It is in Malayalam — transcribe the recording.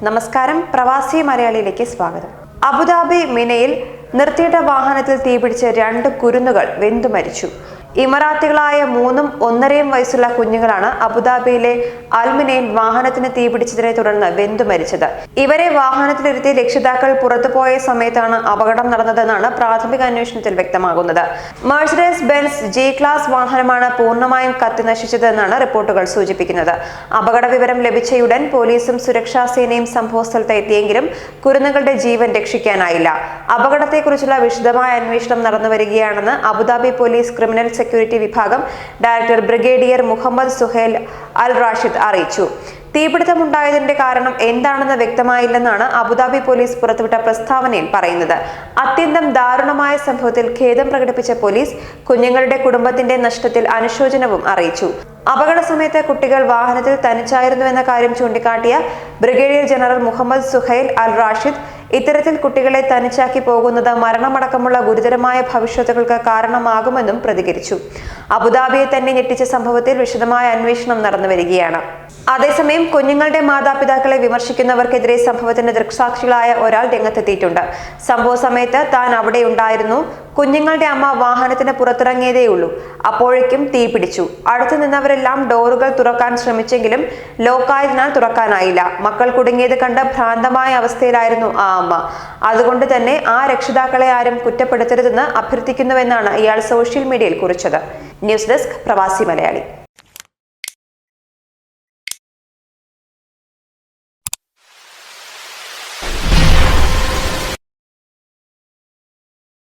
നമസ്കാരം, പ്രവാസി മലയാളിയിലേക്ക് സ്വാഗതം. അബുദാബി മിനയിൽ നിർത്തിയിട്ട വാഹനത്തിൽ തീപിടിച്ച് 2 കുരുന്നുകൾ വെന്തു മരിച്ചു. ഇമറാത്തികളായ 3ഉം 1.5 വയസ്സുള്ള കുഞ്ഞുങ്ങളാണ് അബുദാബിയിലെ അൽമിനയിൽ വാഹനത്തിന് തീപിടിച്ചതിനെ തുടർന്ന് വെന്തു മരിച്ചത്. ഇവരെ വാഹനത്തിലിരുത്തി രക്ഷിതാക്കൾ പുറത്തുപോയ സമയത്താണ് അപകടം നടന്നതെന്നാണ് പ്രാഥമിക അന്വേഷണത്തിൽ വ്യക്തമാകുന്നത്. മെഴ്സിഡസ് ബെൻസ് ജി ക്ലാസ് വാഹനമാണ് പൂർണ്ണമായും കത്തി നശിച്ചതെന്നാണ് റിപ്പോർട്ടുകൾ സൂചിപ്പിക്കുന്നത്. അപകട വിവരം ലഭിച്ചയുടൻ പോലീസും സുരക്ഷാ സേനയും സംഭവസ്ഥലത്ത് എത്തിയെങ്കിലും കുരുന്നുകളുടെ ജീവൻ രക്ഷിക്കാനായില്ല. അപകടത്തെക്കുറിച്ചുള്ള വിശദമായ അന്വേഷണം നടന്നുവരികയാണെന്ന് അബുദാബി പോലീസ് ക്രിമിനൽ സെക്യൂരിറ്റി വിഭാഗം ഡയറക്ടർ ബ്രിഗേഡിയർ മുഹമ്മദ് സുഹൈൽ അൽ റാഷിദ് അറിയിച്ചു. തീപിടുത്തമുണ്ടായതിന്റെ കാരണം എന്താണെന്ന് വ്യക്തമായില്ലെന്നാണ് അബുദാബി പോലീസ് പുറത്തുവിട്ട പ്രസ്താവനയിൽ പറയുന്നത്. അത്യന്തം ദാരുണമായ സംഭവത്തിൽ ഖേദം പ്രകടിപ്പിച്ച പോലീസ് കുഞ്ഞുങ്ങളുടെ കുടുംബത്തിന്റെ നഷ്ടത്തിൽ അനുശോചനവും അറിയിച്ചു. അപകട സമയത്ത് കുട്ടികൾ വാഹനത്തിൽ തനിച്ചായിരുന്നുവെന്ന കാര്യം ചൂണ്ടിക്കാട്ടിയ ബ്രിഗേഡിയർ ജനറൽ മുഹമ്മദ് സുഹൈൽ അൽ റാഷിദ് ഇത്തരത്തിൽ കുട്ടികളെ തനിച്ചാക്കി പോകുന്നത് മരണമടക്കമുള്ള ഗുരുതരമായ ഭവിഷ്യത്തുകൾക്ക് കാരണമാകുമെന്നും പ്രതികരിച്ചു. അബുദാബിയെ തന്നെ ഞെട്ടിച്ച സംഭവത്തിൽ വിശദമായ അന്വേഷണം നടന്നുവരികയാണ്. അതേസമയം കുഞ്ഞുങ്ങളുടെ മാതാപിതാക്കളെ വിമർശിക്കുന്നവർക്കെതിരെ സംഭവത്തിന്റെ ദൃക്സാക്ഷികളായ ഒരാൾ രംഗത്തെത്തിയിട്ടുണ്ട്. സംഭവ സമയത്ത് താൻ അവിടെ ഉണ്ടായിരുന്നു. കുഞ്ഞുങ്ങളുടെ അമ്മ വാഹനത്തിന് പുറത്തിറങ്ങിയതേയുള്ളൂ. അപ്പോഴേക്കും തീ പിടിച്ചു. അടുത്തു നിന്നവരെല്ലാം ഡോറുകൾ തുറക്കാൻ ശ്രമിച്ചെങ്കിലും ലോക്കായതിനാൽ തുറക്കാനായില്ല. മക്കൾ കുടുങ്ങിയത് കണ്ട് ഭ്രാന്തമായ അവസ്ഥയിലായിരുന്നു ആ അമ്മ. അതുകൊണ്ട് തന്നെ ആ രക്ഷിതാക്കളെ ആരും കുറ്റപ്പെടുത്തരുതെന്ന് അഭ്യർത്ഥിക്കുന്നുവെന്നാണ് ഇയാൾ സോഷ്യൽ മീഡിയയിൽ കുറിച്ചത്. ന്യൂസ് ഡെസ്ക്, പ്രവാസി മലയാളി.